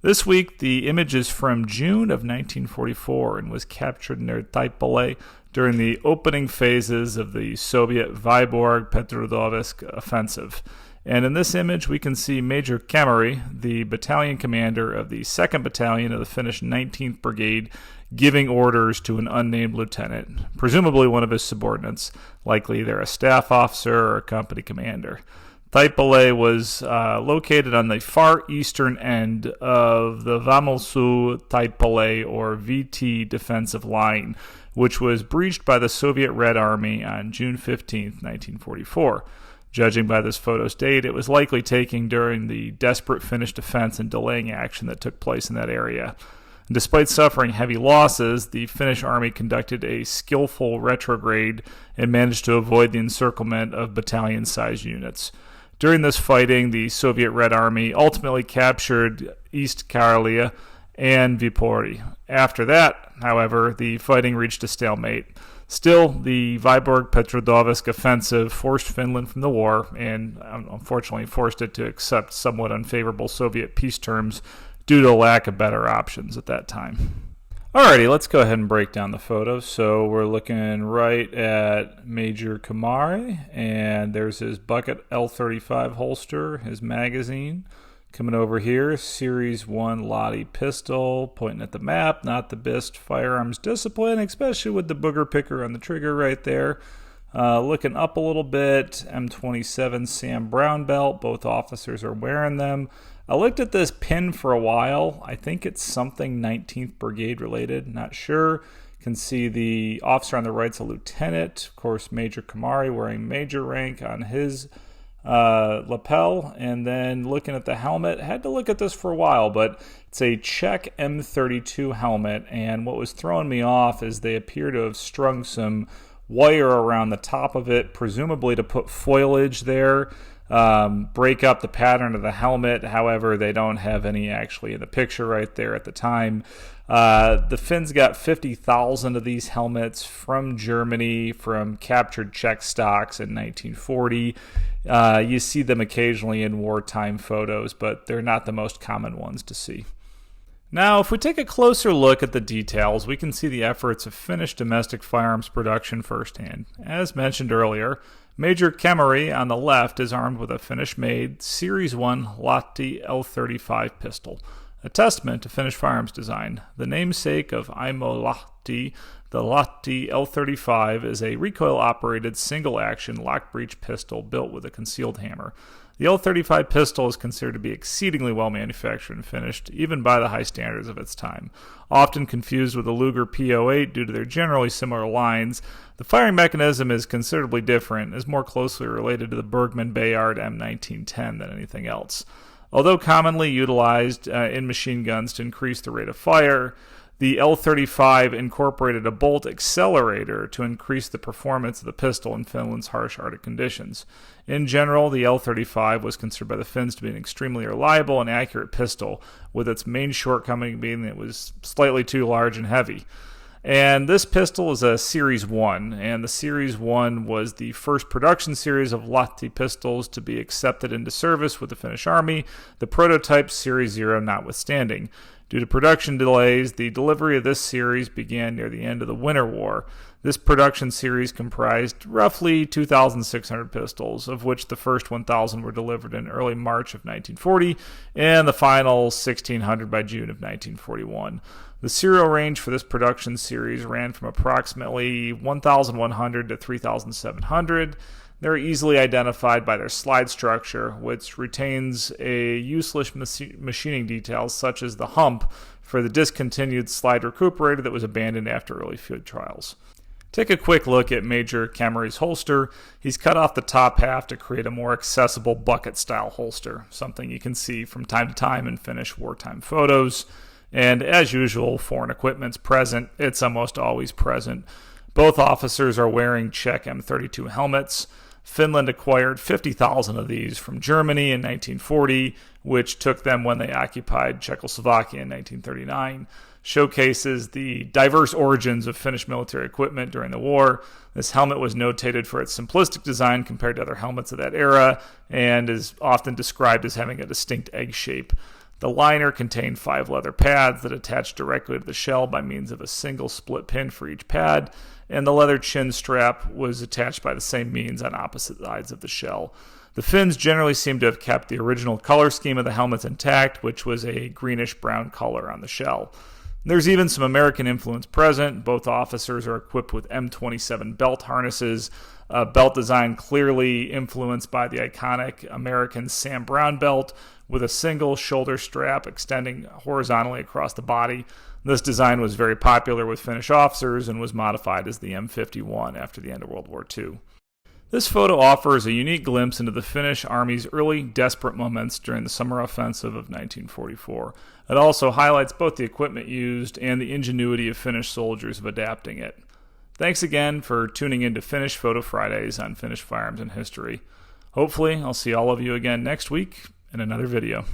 This week, the image is from June of 1944 and was captured near Taipale during the opening phases of the Soviet Vyborg-Petrozavodsk offensive. And in this image, we can see Major Kamari, the battalion commander of the 2nd Battalion of the Finnish 19th Brigade, giving orders to an unnamed lieutenant, presumably one of his subordinates, likely either a staff officer or a company commander. Taipale was located on the far eastern end of the Vamalsu-Taipale or VT defensive line, which was breached by the Soviet Red Army on June 15, 1944. Judging by this photo's date, it was likely taken during the desperate Finnish defense and delaying action that took place in that area. Despite suffering heavy losses, the Finnish army conducted a skillful retrograde and managed to avoid the encirclement of battalion-sized units. During this fighting, the Soviet Red Army ultimately captured East Karelia and Viipuri. After that, however, the fighting reached a stalemate. Still, the Vyborg-Petrozavodsk offensive forced Finland from the war and unfortunately forced it to accept somewhat unfavorable Soviet peace terms due to a lack of better options at that time. Alrighty, let's go ahead and break down the photos. So we're looking right at Major Kamari, and there's his bucket L-35 holster, his magazine. Coming over here, Series 1 Lahti pistol, pointing at the map, not the best firearms discipline, especially with the booger picker on the trigger right there. Looking up a little bit, M27 Sam Brown belt, both officers are wearing them. I looked at this pin for a while. I think it's something 19th Brigade related, not sure. Can see the officer on the right's a lieutenant. Of course, Major Kamari wearing major rank on his lapel. And then looking at the helmet, had to look at this for a while, but it's a Czech M32 helmet. And what was throwing me off is they appear to have strung some wire around the top of it, presumably to put foliage there. Break up the pattern of the helmet. However, they don't have any actually in the picture right there at the time. The Finns got 50,000 of these helmets from Germany from captured Czech stocks in 1940. You see them occasionally in wartime photos, but they're not the most common ones to see. Now, if we take a closer look at the details, we can see the efforts of Finnish domestic firearms production firsthand. As mentioned earlier, Major Kamari on the left is armed with a Finnish-made Series 1 Lahti L35 pistol, a testament to Finnish firearms design. The namesake of Aimo Lahti, the Lahti L35 is a recoil-operated single-action lock-breech pistol built with a concealed hammer. The L35 pistol is considered to be exceedingly well manufactured and finished, even by the high standards of its time. Often confused with the Luger P08 due to their generally similar lines, the firing mechanism is considerably different and is more closely related to the Bergmann-Bayard M1910 than anything else. Although commonly utilized in machine guns to increase the rate of fire, the L35 incorporated a bolt accelerator to increase the performance of the pistol in Finland's harsh Arctic conditions. In general, the L35 was considered by the Finns to be an extremely reliable and accurate pistol, with its main shortcoming being that it was slightly too large and heavy. And this pistol is a Series 1, and the Series 1 was the first production series of Lahti pistols to be accepted into service with the Finnish Army, the prototype Series 0 notwithstanding. Due to production delays, the delivery of this series began near the end of the Winter War. This production series comprised roughly 2,600 pistols, of which the first 1,000 were delivered in early March of 1940, and the final 1,600 by June of 1941. The serial range for this production series ran from approximately 1,100 to 3,700. They're easily identified by their slide structure, which retains a useless machining details such as the hump for the discontinued slide recuperator that was abandoned after early field trials. Take a quick look at Major Kamari's holster. He's cut off the top half to create a more accessible bucket-style holster, something you can see from time to time in Finnish wartime photos. And as usual, foreign equipment's present. It's almost always present. Both officers are wearing Czech M32 helmets. Finland acquired 50,000 of these from Germany in 1940, which took them when they occupied Czechoslovakia in 1939. Showcases the diverse origins of Finnish military equipment during the war. This helmet was notated for its simplistic design compared to other helmets of that era, and is often described as having a distinct egg shape. The liner contained 5 leather pads that attached directly to the shell by means of a single split pin for each pad, and the leather chin strap was attached by the same means on opposite sides of the shell. The fins generally seem to have kept the original color scheme of the helmets intact, which was a greenish-brown color on the shell. There's even some American influence present. Both officers are equipped with M27 belt harnesses, a belt design clearly influenced by the iconic American Sam Browne belt, with a single shoulder strap extending horizontally across the body. This design was very popular with Finnish officers and was modified as the M51 after the end of World War II. This photo offers a unique glimpse into the Finnish Army's early desperate moments during the summer offensive of 1944. It also highlights both the equipment used and the ingenuity of Finnish soldiers of adapting it. Thanks again for tuning in to Finnish Photo Fridays on Finnish Firearms and History. Hopefully, I'll see all of you again next week in another video.